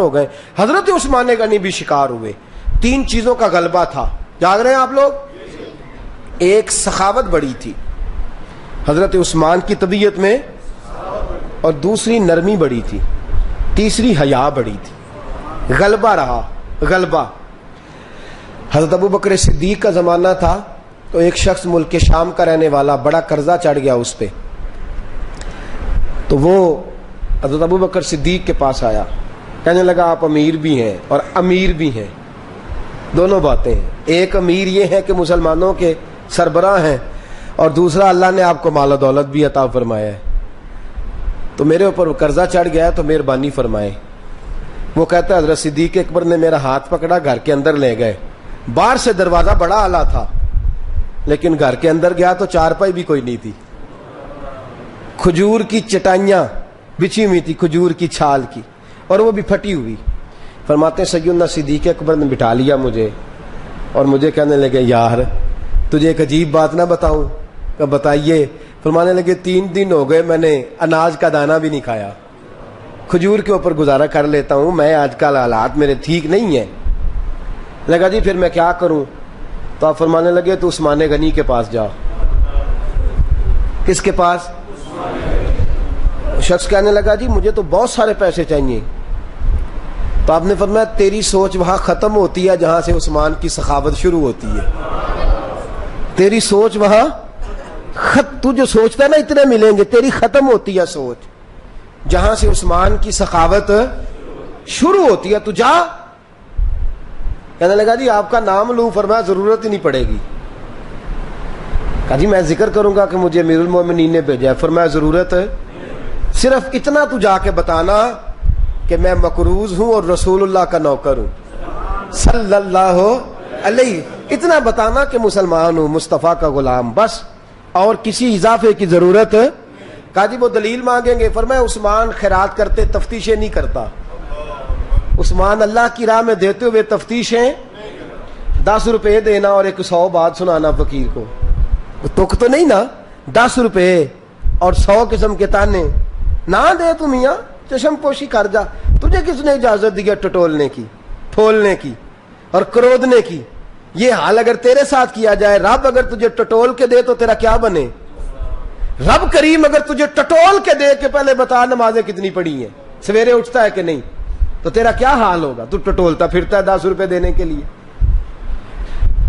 ہو گئے. حضرت عثمان غنی بھی شکار ہوئے. 3 چیزوں کا غلبہ تھا. جاگ رہے ہیں آپ لوگ؟ ایک سخاوت بڑی تھی حضرت عثمان کی طبیعت میں, اور دوسری نرمی بڑی تھی, تیسری حیا بڑی تھی. غلبہ رہا, غلبہ. حضرت ابو بکر صدیق کا زمانہ تھا تو ایک شخص ملک شام کا رہنے والا, بڑا قرضہ چڑھ گیا اس پہ, تو وہ حضرت ابو بکر صدیق کے پاس آیا, کہنے لگا آپ امیر بھی ہیں اور امیر بھی ہیں, دونوں باتیں ہیں. ایک امیر یہ ہے کہ مسلمانوں کے سربراہ ہیں, اور دوسرا اللہ نے آپ کو مال و دولت بھی عطا فرمایا ہے, تو میرے اوپر قرضہ چڑھ گیا ہے تو مہربانی فرمائے. وہ کہتا ہے حضرت صدیق اکبر نے میرا ہاتھ پکڑا, گھر کے اندر لے گئے. باہر سے دروازہ بڑا اعلیٰ تھا, لیکن گھر کے اندر گیا تو چارپائی بھی کوئی نہیں تھی, کھجور کی چٹائیاں بچھی ہوئی تھی, کھجور کی چھال کی, اور وہ بھی پھٹی ہوئی. فرماتے ہیں سیدنا صدیق اکبر نے بٹھا لیا مجھے, اور مجھے کہنے لگے یار تجھے ایک عجیب بات نہ بتاؤں؟ کہ بتائیے. فرمانے لگے 3 دن ہو گئے میں نے اناج کا دانہ بھی نہیں کھایا, کھجور کے اوپر گزارا کر لیتا ہوں میں, آج کل حالات میرے ٹھیک نہیں ہیں. لگا جی پھر میں کیا کروں؟ تو آپ فرمانے لگے تو عثمان غنی کے پاس جا. کس کے پاس؟ شخص کہنے لگا جی مجھے تو بہت سارے پیسے چاہیے. تو آپ نے فرمایا تیری سوچ وہاں ختم ہوتی ہے جہاں سے عثمان کی سخاوت شروع ہوتی ہے. تیری سوچ وہاں تو جو سوچتا ہے نا اتنے ملیں گے, تیری ختم ہوتی ہے سوچ جہاں سے عثمان کی سخاوت شروع ہوتی ہے. تو جا. کہنے لگا جی آپ کا نام لوں؟ فرمایا ضرورت ہی نہیں پڑے گی. کہا جی میں ذکر کروں گا کہ مجھے امیر المومنین نے بھیجا ہے. فرمایا ضرورت ہے, صرف اتنا تو جا کے بتانا کہ میں مقروض ہوں اور رسول اللہ کا نوکر ہوں صلی اللہ علیہ. اتنا بتانا کہ مسلمان ہوں, مصطفیٰ کا غلام, بس, اور کسی اضافے کی ضرورت. کہا جی وہ دلیل مانگیں گے. فرمایا عثمان خیرات کرتے تفتیشیں نہیں کرتا. عثمان اللہ کی راہ میں دیتے ہوئے تفتیشیں 10 روپے دینا اور 100 بات سنانا فقیر کو, تک تو نہیں نا. 10 روپے اور 100 قسم کے تانے نہ دے تو میاں چشم پوشی کر جا. تجھے کس نے اجازت دی ٹٹولنے کی, پھولنے کی اور کرودنے کی؟ یہ حال اگر تیرے ساتھ کیا جائے, رب اگر تجھے ٹٹول کے دے تو تیرا کیا بنے؟ رب کریم اگر تجھے ٹٹول کے دے کہ پہلے بتا نمازیں کتنی پڑھی ہیں, سویرے اٹھتا ہے کہ نہیں, تو تیرا کیا حال ہوگا؟ تو ٹٹولتا پھرتا ہے 10 روپے دینے کے لیے.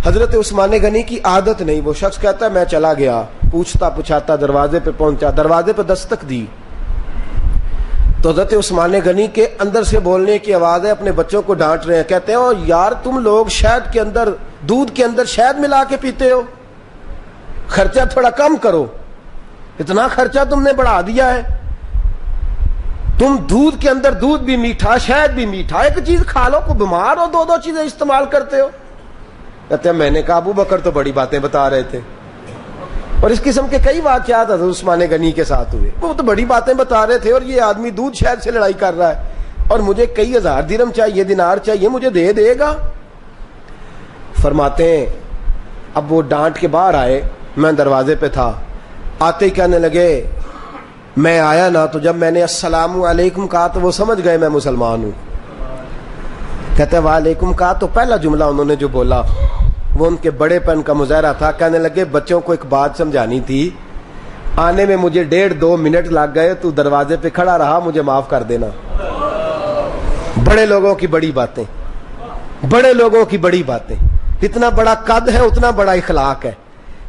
حضرت عثمان غنی کی عادت نہیں. وہ شخص کہتا ہے میں چلا گیا, پوچھتا پوچھاتا دروازے پہ پہنچا, دروازے پہ دستک دی تو حضرت عثمان غنی کے اندر سے بولنے کی آواز ہے, اپنے بچوں کو ڈانٹ رہے ہیں. کہتے ہیں او یار تم لوگ شہد کے اندر, دودھ کے اندر شہد ملا کے پیتے ہو, خرچہ تھوڑا کم کرو, اتنا خرچہ تم نے بڑھا دیا ہے. تم دودھ کے اندر دودھ بھی میٹھا, شہد بھی میٹھا, ایک چیز کھا لو, کو بیمار ہو 2 چیزیں استعمال کرتے ہو. کہتے ہیں میں نے کہا ابو بکر تو بڑی باتیں بتا رہے تھے, اور اس قسم کے کئی واقعات حضرت عثمان غنی کے ساتھ ہوئے. وہ تو بڑی باتیں بتا رہے تھے, اور یہ آدمی دودھ شہد سے لڑائی کر رہا ہے, اور مجھے کئی ہزار درہم چاہیے, دینار چاہیے, مجھے دے گا. فرماتے ہیں اب وہ ڈانٹ کے باہر آئے, میں دروازے پہ تھا, آتے ہی کہنے لگے میں آیا نا تو جب میں نے السلام علیکم کہا تو وہ سمجھ گئے میں مسلمان ہوں. کہتے ہیں وعلیکم کہا تو پہلا جملہ انہوں نے جو بولا وہ ان کے بڑے پن کا مظاہرہ تھا. کہنے لگے بچوں کو ایک بات سمجھانی تھی, آنے میں مجھے 1.5-2 منٹ لگ گئے, تو دروازے پہ کھڑا رہا, مجھے معاف کر دینا. بڑے لوگوں کی بڑی باتیں, بڑے لوگوں کی بڑی باتیں, اتنا بڑا قد ہے اتنا بڑا اخلاق ہے.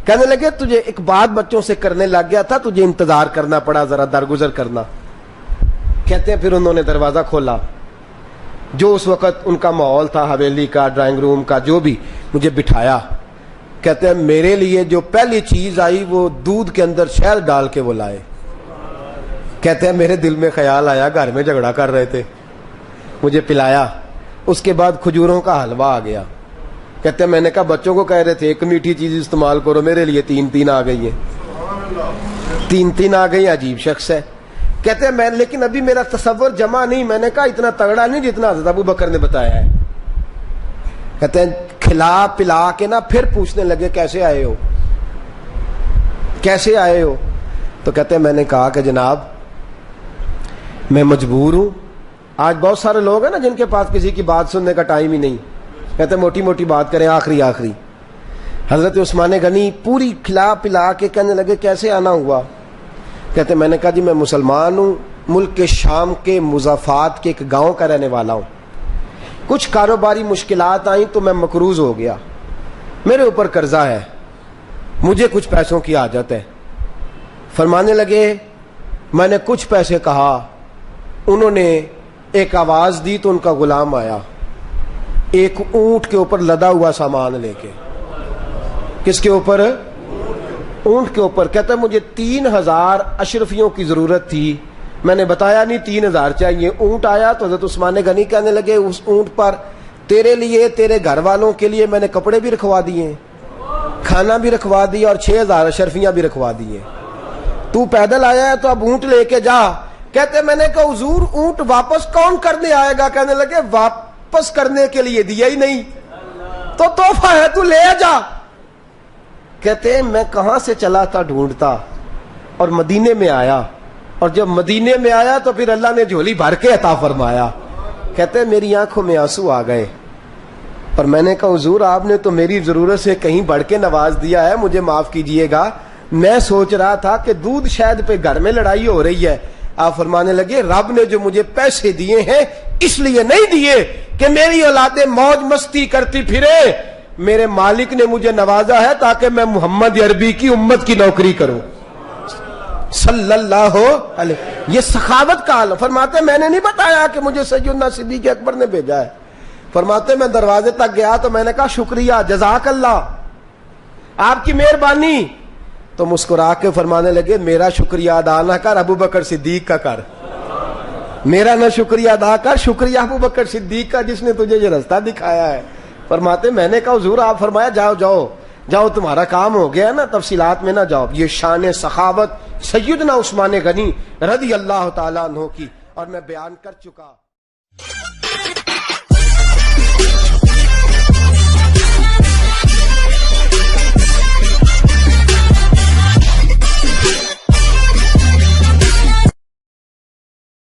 کہنے لگے تجھے ایک بات بچوں سے کرنے لگ گیا تھا, تجھے انتظار کرنا پڑا, ذرا درگزر کرنا. کہتے ہیں پھر انہوں نے دروازہ کھولا, جو اس وقت ان کا ماحول تھا حویلی کا, ڈرائنگ روم کا, جو بھی, مجھے بٹھایا. کہتے ہیں میرے لیے جو پہلی چیز آئی وہ دودھ کے اندر شہد ڈال کے وہ لائے. کہتے ہیں میرے دل میں خیال آیا گھر میں جھگڑا کر رہے تھے, مجھے پلایا. اس کے بعد کھجوروں کا حلوہ آ گیا. کہتے ہیں میں نے کہا بچوں کو کہہ رہے تھے ایک میٹھی چیز استعمال کرو, میرے لیے 3 آ گئی ہیں, 3 آ گئی. عجیب شخص ہے. کہتے ہیں میں, لیکن ابھی میرا تصور جمع نہیں. میں نے کہا اتنا تگڑا نہیں جتنا حضرت ابو بکر نے بتایا ہے. کہتے ہیں کھلا پلا کے نا پھر پوچھنے لگے کیسے آئے ہو, کیسے آئے ہو؟ تو کہتے ہیں میں نے کہا کہ جناب میں مجبور ہوں, آج بہت سارے لوگ ہیں نا جن کے پاس کسی کی بات سننے کا ٹائم ہی نہیں، کہتے موٹی موٹی بات کریں، آخری آخری۔ حضرت عثمان غنی پوری کھلا پلا کے کہنے لگے کیسے آنا ہوا؟ کہتے میں نے کہا جی میں مسلمان ہوں، ملک کے شام کے مضافات کے ایک گاؤں کا رہنے والا ہوں، کچھ کاروباری مشکلات آئیں تو میں مقروض ہو گیا، میرے اوپر قرضہ ہے، مجھے کچھ پیسوں کی حاجت ہے۔ فرمانے لگے میں نے کچھ پیسے کہا، انہوں نے ایک آواز دی تو ان کا غلام آیا ایک اونٹ کے اوپر لدا ہوا سامان لے کے۔ کس کے اوپر؟ اونٹ کے اوپر۔ کہتا ہے مجھے 3000 اشرفیوں کی ضرورت تھی، میں نے بتایا نہیں 3000 چاہیے۔ اونٹ آیا تو حضرت عثمان غنی کہنے لگے اس اونٹ پر تیرے لیے، تیرے گھر والوں کے لیے میں نے کپڑے بھی رکھوا دیے، کھانا بھی رکھوا دیا اور 6000 اشرفیاں بھی رکھوا دیے، تو پیدل آیا ہے تو اب اونٹ لے کے جا۔ کہتے میں نے کہا حضور اونٹ واپس کون کرنے آئے گا؟ کہنے لگے واپس کرنے کے لیے دیا ہی نہیں تو تحفہ ہے، تو لے جا۔ کہتے میں کہاں سے چلا تھا ڈھونڈتا اور مدینے میں آیا، اور جب مدینے میں آیا تو پھر اللہ نے جھولی بھر کے عطا فرمایا۔ کہتے میری آنکھوں میں آنسو آ گئے، اور میں نے کہا حضور آپ نے تو میری ضرورت سے کہیں بڑھ کے نواز دیا ہے، مجھے معاف کیجئے گا، میں سوچ رہا تھا کہ دودھ شہد پہ گھر میں لڑائی ہو رہی ہے۔ آپ فرمانے لگے رب نے جو مجھے پیسے دیے ہیں اس لیے نہیں دیے کہ میری اولادیں موج مستی کرتی پھرے، میرے مالک نے مجھے نوازا ہے تاکہ میں محمد عربی کی امت کی نوکری کروں صلی اللہ علیہ۔ یہ سخاوت کا حال۔ فرماتے میں نے نہیں بتایا کہ مجھے سیدنا صدیق اکبر نے بھیجا ہے۔ فرماتے میں دروازے تک گیا تو میں نے کہا شکریہ، جزاک اللہ، آپ کی مہربانی۔ تو مسکرا کے فرمانے لگے میرا شکریہ ادا نہ کر، ابو بکر صدیق کا کر، میرا نہ شکریہ ادا کر، شکریہ ابو بکر صدیق کا جس نے تجھے یہ رستہ دکھایا ہے۔ فرماتے میں نے کہا حضور آپ فرمایا جاؤ جاؤ جاؤ تمہارا کام ہو گیا نا، تفصیلات میں نہ جاؤ۔ یہ شان سخاوت سیدنا عثمان غنی رضی اللہ تعالیٰ عنہ کی، اور میں بیان کر چکا۔